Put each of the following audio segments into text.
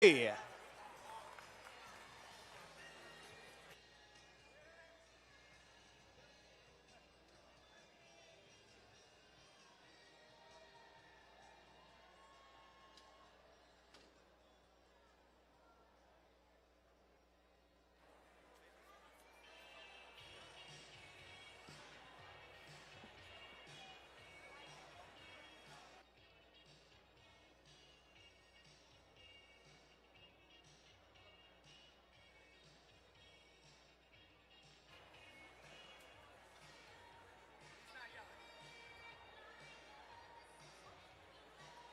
Yeah.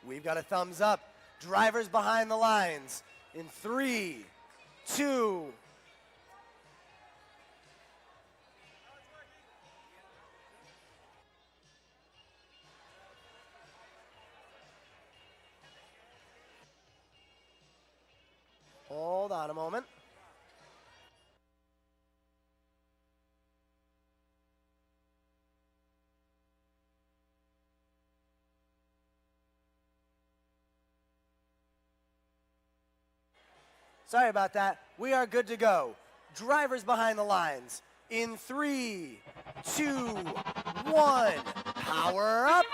We've got a thumbs up. Drivers behind the lines in 3, 2. Hold on a moment. Sorry about that. We are good to go. Drivers behind the lines in 3, 2, 1. Power up.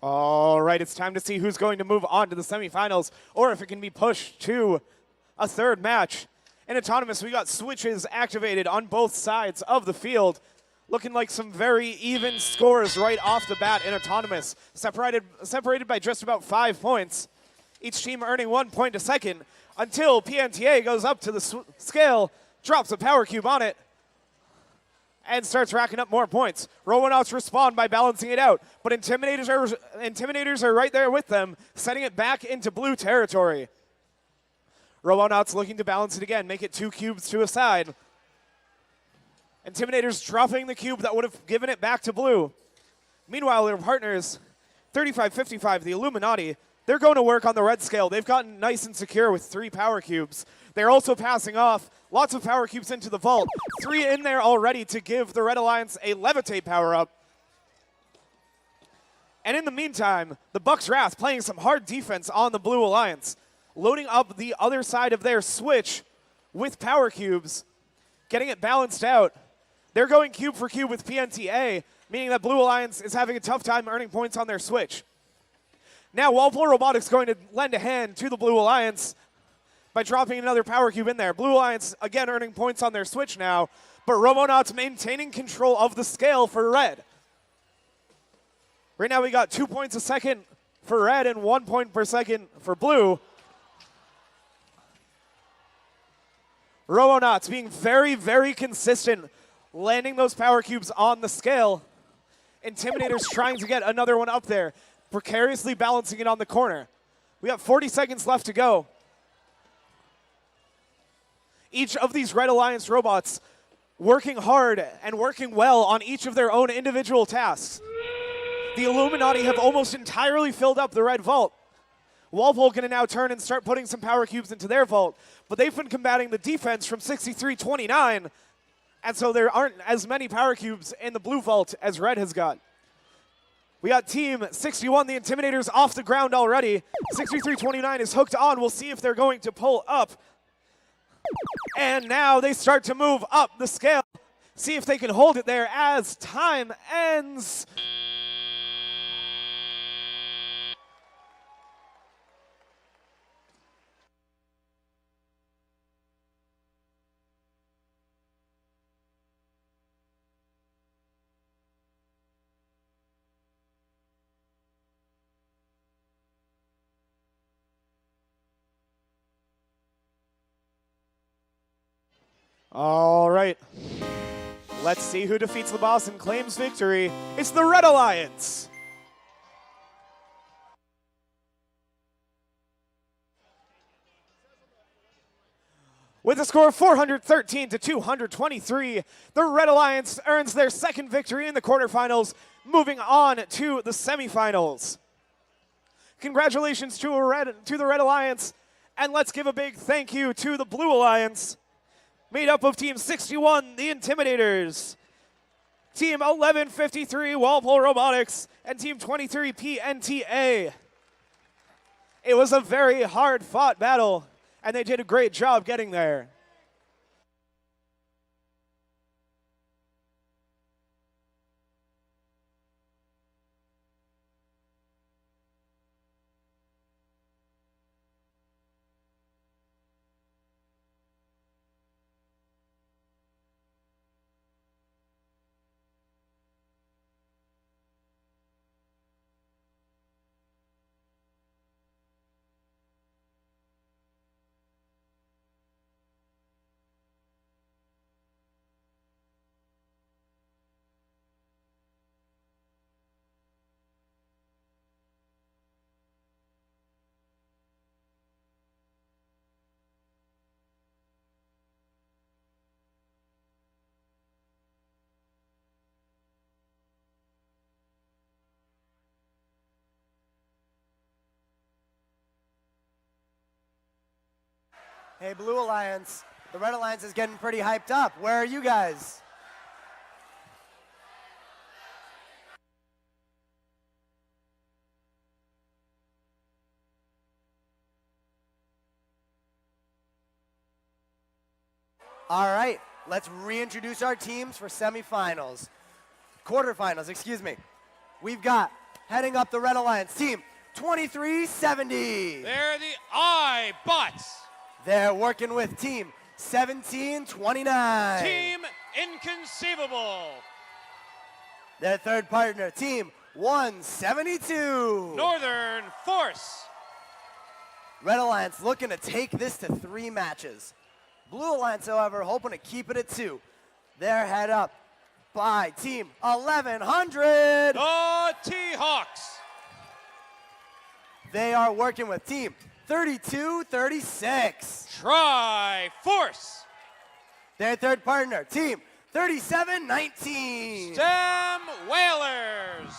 All right, it's time to see who's going to move on to the semifinals or if it can be pushed to a third match. In Autonomous, we got switches activated on both sides of the field. Looking like some very even scores right off the bat in Autonomous, separated by just about 5 points. Each team earning 1 point a second until PNTA goes up to the scale, drops a power cube on it, and starts racking up more points. Robonauts respond by balancing it out, but Intimidators are right there with them, sending it back into blue territory. Robonauts looking to balance it again, make it 2 cubes to a side. Intimidators dropping the cube that would have given it back to blue. Meanwhile, their partners, 35-55, the Illuminati, they're going to work on the red scale. They've gotten nice and secure with 3 power cubes. They're also passing off lots of power cubes into the vault. 3 in there already to give the Red Alliance a Levitate power-up. And in the meantime, the Bucks Wrath playing some hard defense on the Blue Alliance, loading up the other side of their switch with power cubes, getting it balanced out. They're going cube for cube with PNTA, meaning that Blue Alliance is having a tough time earning points on their switch. Now, Walpole Robotics going to lend a hand to the Blue Alliance by dropping another power cube in there. Blue Alliance, again, earning points on their switch now, but Robonauts maintaining control of the scale for Red. Right now, we got 2 points a second for Red and 1 point per second for Blue. Robonauts being very, very consistent, landing those power cubes on the scale. Intimidators trying to get another one up there, precariously balancing it on the corner. We got 40 seconds left to go. Each of these Red Alliance robots working hard and working well on each of their own individual tasks. The Illuminati have almost entirely filled up the red vault. Walpole going to now turn and start putting some power cubes into their vault, but they've been combating the defense from 63-29, and so there aren't as many power cubes in the blue vault as Red has got. We got Team 61, the Intimidators, off the ground already. 63-29 is hooked on. We'll see if they're going to pull up. And now they start to move up the scale. See if they can hold it there as time ends. All right. Let's see who defeats the boss and claims victory. It's the Red Alliance. With a score of 413-223, the Red Alliance earns their second victory in the quarterfinals, moving on to the semifinals. Congratulations to the Red Alliance, and let's give a big thank you to the Blue Alliance, made up of Team 61, the Intimidators, Team 1153, Walpole Robotics, and Team 23, PNTA. It was a very hard-fought battle, and they did a great job getting there. Hey, Blue Alliance, the Red Alliance is getting pretty hyped up. Where are you guys? All right, let's reintroduce our teams for semifinals. Quarterfinals, excuse me. We've got, heading up the Red Alliance, team 2370. They're the iBots. They're working with team 1729. Team Inconceivable. Their third partner, team 172. Northern Force. Red Alliance looking to take this to 3 matches. Blue Alliance, however, hoping to keep it at 2. They're head up by team 1100. The T-Hawks. They are working with team 3236. Tri-Force. Their third partner, team 3719. Stem Whalers.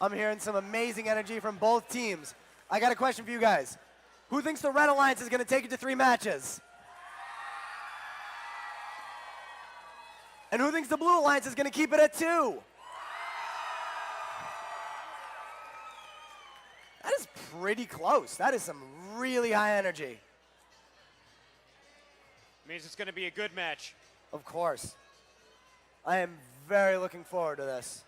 I'm hearing some amazing energy from both teams. I got a question for you guys. Who thinks the Red Alliance is going to take it to 3 matches? And who thinks the Blue Alliance is going to keep it at 2? That is pretty close. That is some really high energy. Means it's going to be a good match. Of course. I am very looking forward to this.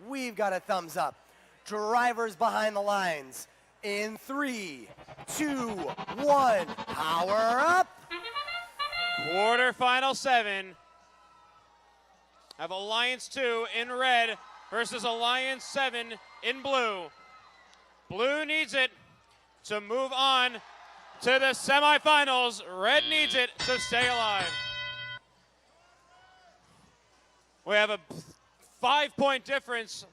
We've got a thumbs up. Drivers behind the lines. In 3, 2, 1, power up. Quarterfinal 7. Have Alliance 2 in red versus Alliance 7 in blue. Blue needs it to move on to the semifinals. Red needs it to stay alive. We have a 5-point difference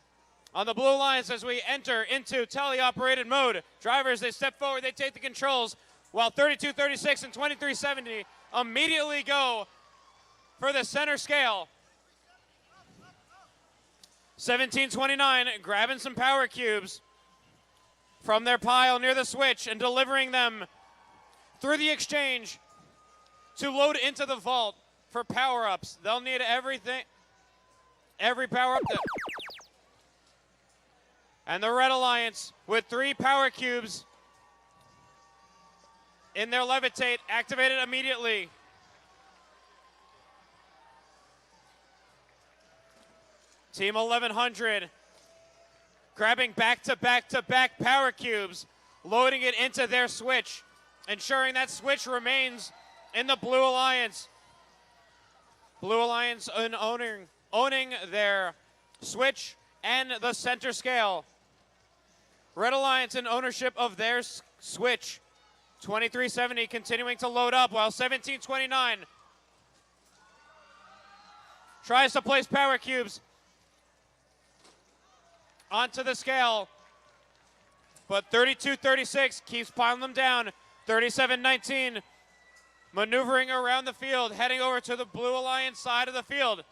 on the Blue Alliance as we enter into teleoperated mode. Drivers, they step forward, they take the controls, while 3236 and 2370 immediately go for the center scale. 1729 grabbing some power cubes from their pile near the switch and delivering them through the exchange to load into the vault for power-ups. They'll need everything, every power-up. And the Red Alliance with 3 power cubes in their levitate, activated immediately. Team 1100 grabbing back-to-back-to-back power cubes, loading it into their switch, ensuring that switch remains in the Blue Alliance. Blue Alliance owning their switch and the center scale. Red Alliance in ownership of their switch. 2370 continuing to load up while 1729 tries to place power cubes onto the scale, but 3236 keeps piling them down. 3719 maneuvering around the field, heading over to the Blue Alliance side of the field.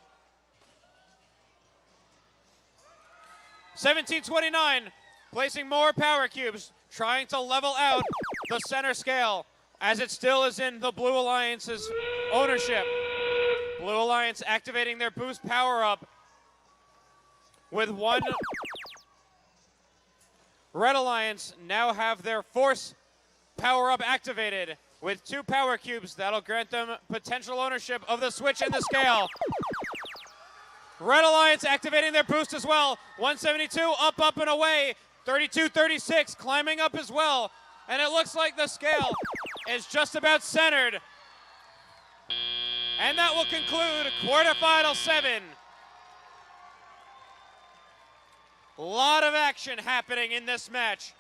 1729 placing more power cubes, trying to level out the center scale as it still is in the Blue Alliance's ownership. Blue Alliance activating their boost power up with 1. Red Alliance now have their force power up activated with 2 power cubes. That'll grant them potential ownership of the switch and the scale. Red Alliance activating their boost as well. 172 up and away. 3236 climbing up as well. And it looks like the scale is just about centered. And that will conclude quarterfinal 7. A lot of action happening in this match.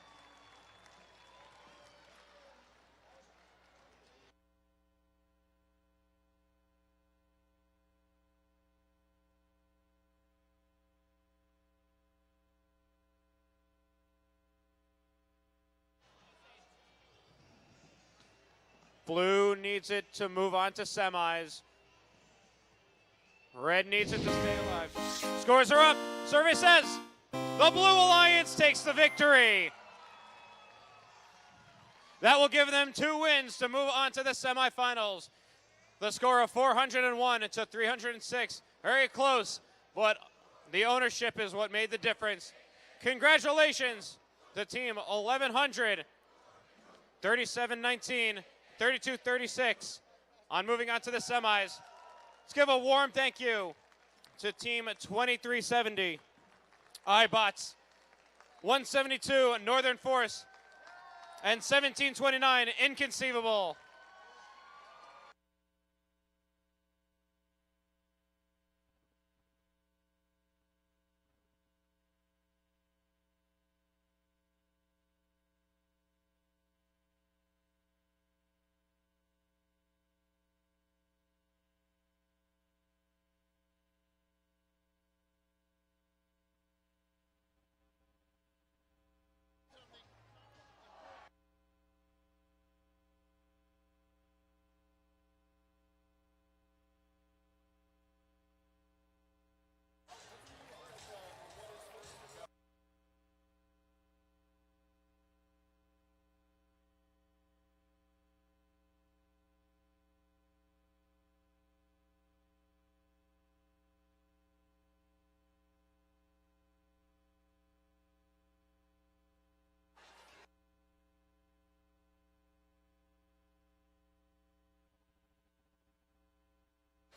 Blue needs it to move on to semis. Red needs it to stay alive. Scores are up. Survey says the Blue Alliance takes the victory. That will give them 2 wins to move on to the semifinals. The score of 401 to 306. Very close, but the ownership is what made the difference. Congratulations to Team 1100. 37-19, 32-36 on moving on to the semis. Let's give a warm thank you to Team 2370. iBots, 172 Northern Force, and 1729 Inconceivable.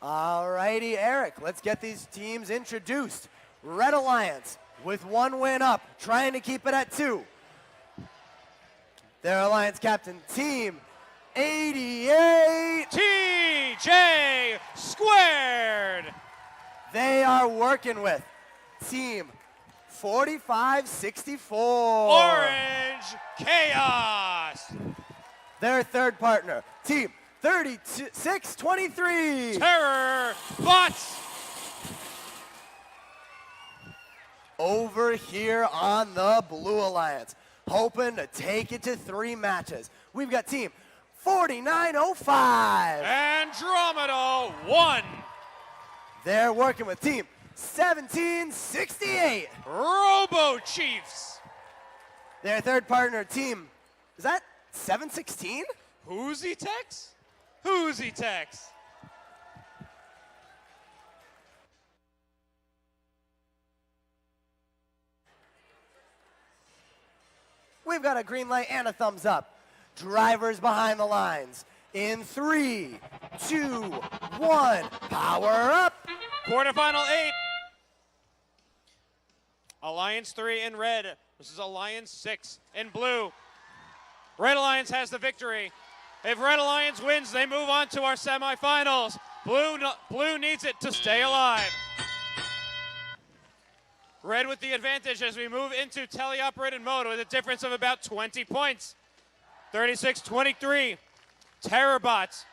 All righty, Eric, let's get these teams introduced. Red Alliance with 1 win up, trying to keep it at 2. Their Alliance captain, Team 88. TJ Squared. They are working with Team 4564. Orange Chaos. Their third partner, Team 3623. Terror Bots. over here on the Blue Alliance, hoping to take it to 3 matches. We've got team 4905. Andromeda 1. They're working with team 1768. Robo Chiefs. Their third partner team, is that 716? Who's Tex? Who's Tex? We've got a green light and a thumbs up. Drivers behind the lines. In 3, 2, 1, power up. Quarterfinal 8. Alliance 3 in red. This is Alliance 6 in blue. Red Alliance has the victory. If Red Alliance wins, they move on to our semifinals. Blue needs it to stay alive. Red with the advantage as we move into teleoperated mode with a difference of about 20 points. 36-23. Terrorbot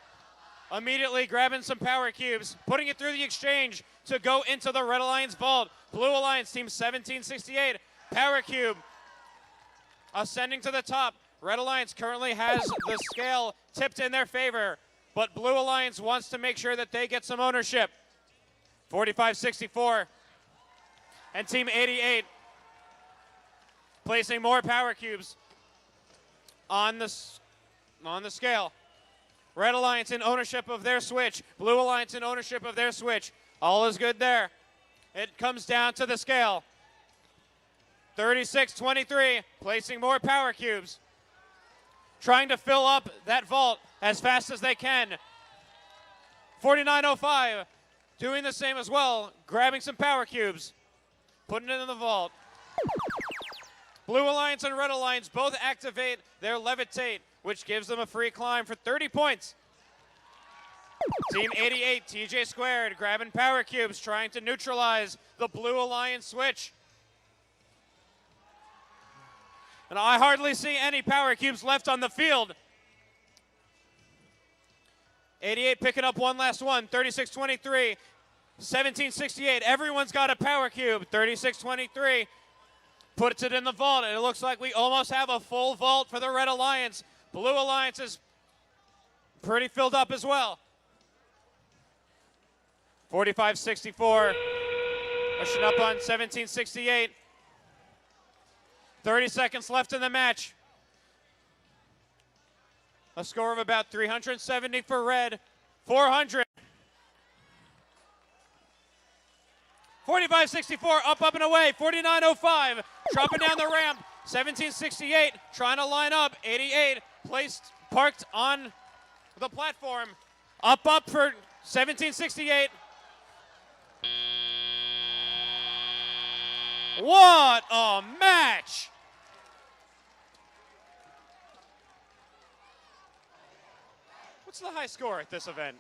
immediately grabbing some power cubes, putting it through the exchange to go into the Red Alliance vault. Blue Alliance team 1768. Power cube ascending to the top. Red Alliance currently has the scale tipped in their favor, but Blue Alliance wants to make sure that they get some ownership. 45-64. And Team 88 placing more power cubes on the scale. Red Alliance in ownership of their switch. Blue Alliance in ownership of their switch. All is good there. It comes down to the scale. 36-23, placing more power cubes. Trying to fill up that vault as fast as they can. 4905 doing the same as well, grabbing some power cubes, putting it in the vault. Blue Alliance and Red Alliance both activate their levitate, which gives them a free climb for 30 points. Team 88, TJ Squared, grabbing power cubes, trying to neutralize the Blue Alliance switch. And I hardly see any power cubes left on the field. 88 picking up one last one, 36-23, 1768. Everyone's got a power cube, 36-23. Puts it in the vault, and it looks like we almost have a full vault for the Red Alliance. Blue Alliance is pretty filled up as well. 45-64, pushing up on 1768. 30 seconds left in the match. A score of about 370 for red, 400. 45-64, up and away. 49-05, dropping down the ramp. 1768, trying to line up. 88, parked on the platform. Up for 1768. What a match! What's the high score at this event?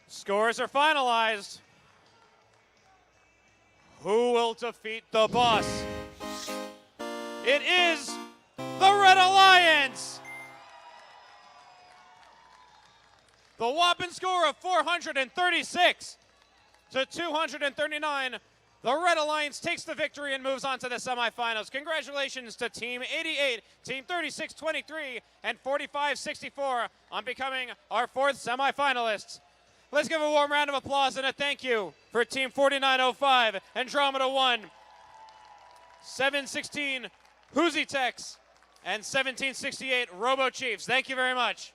Scores are finalized. Who will defeat the boss? It is the Red Alliance. The whopping score of 436 to 239. The Red Alliance takes the victory and moves on to the semifinals. Congratulations to Team 88, Team 36-23, and 45-64 on becoming our 4th semifinalists. Let's give a warm round of applause and a thank you for Team 4905, Andromeda 1, 716, Who's Tex, and 1768, Robo Chiefs. Thank you very much.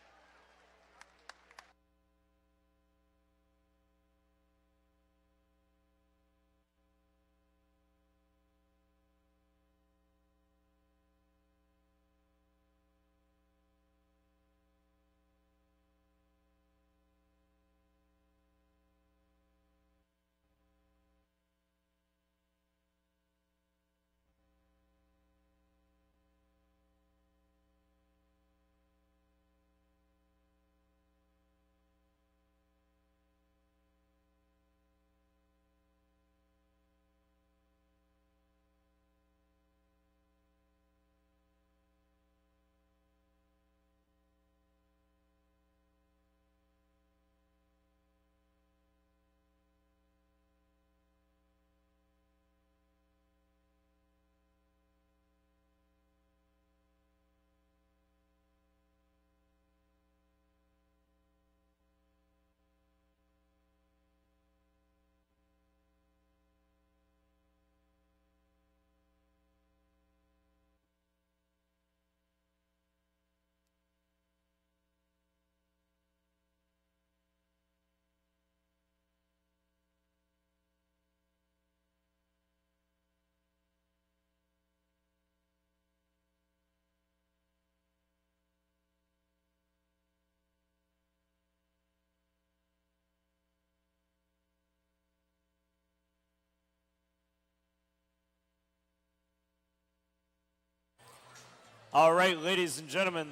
All right, ladies and gentlemen,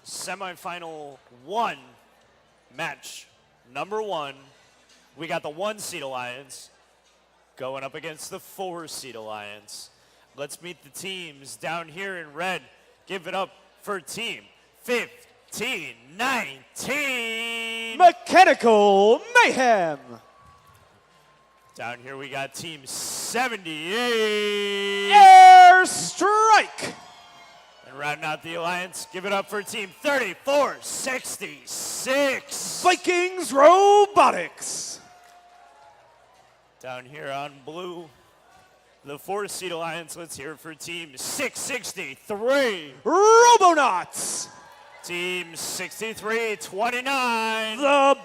semifinal 1, match number 1. We got the 1-seed alliance going up against the 4-seed alliance. Let's meet the teams down here in red. Give it up for team 1519. Mechanical Mayhem. Down here we got team 78. Airstrike. And rounding out the alliance, give it up for team 3466. Vikings Robotics. Down here on blue, the 4-seed alliance. Let's hear it for team 663. Robonauts. Team 6329. The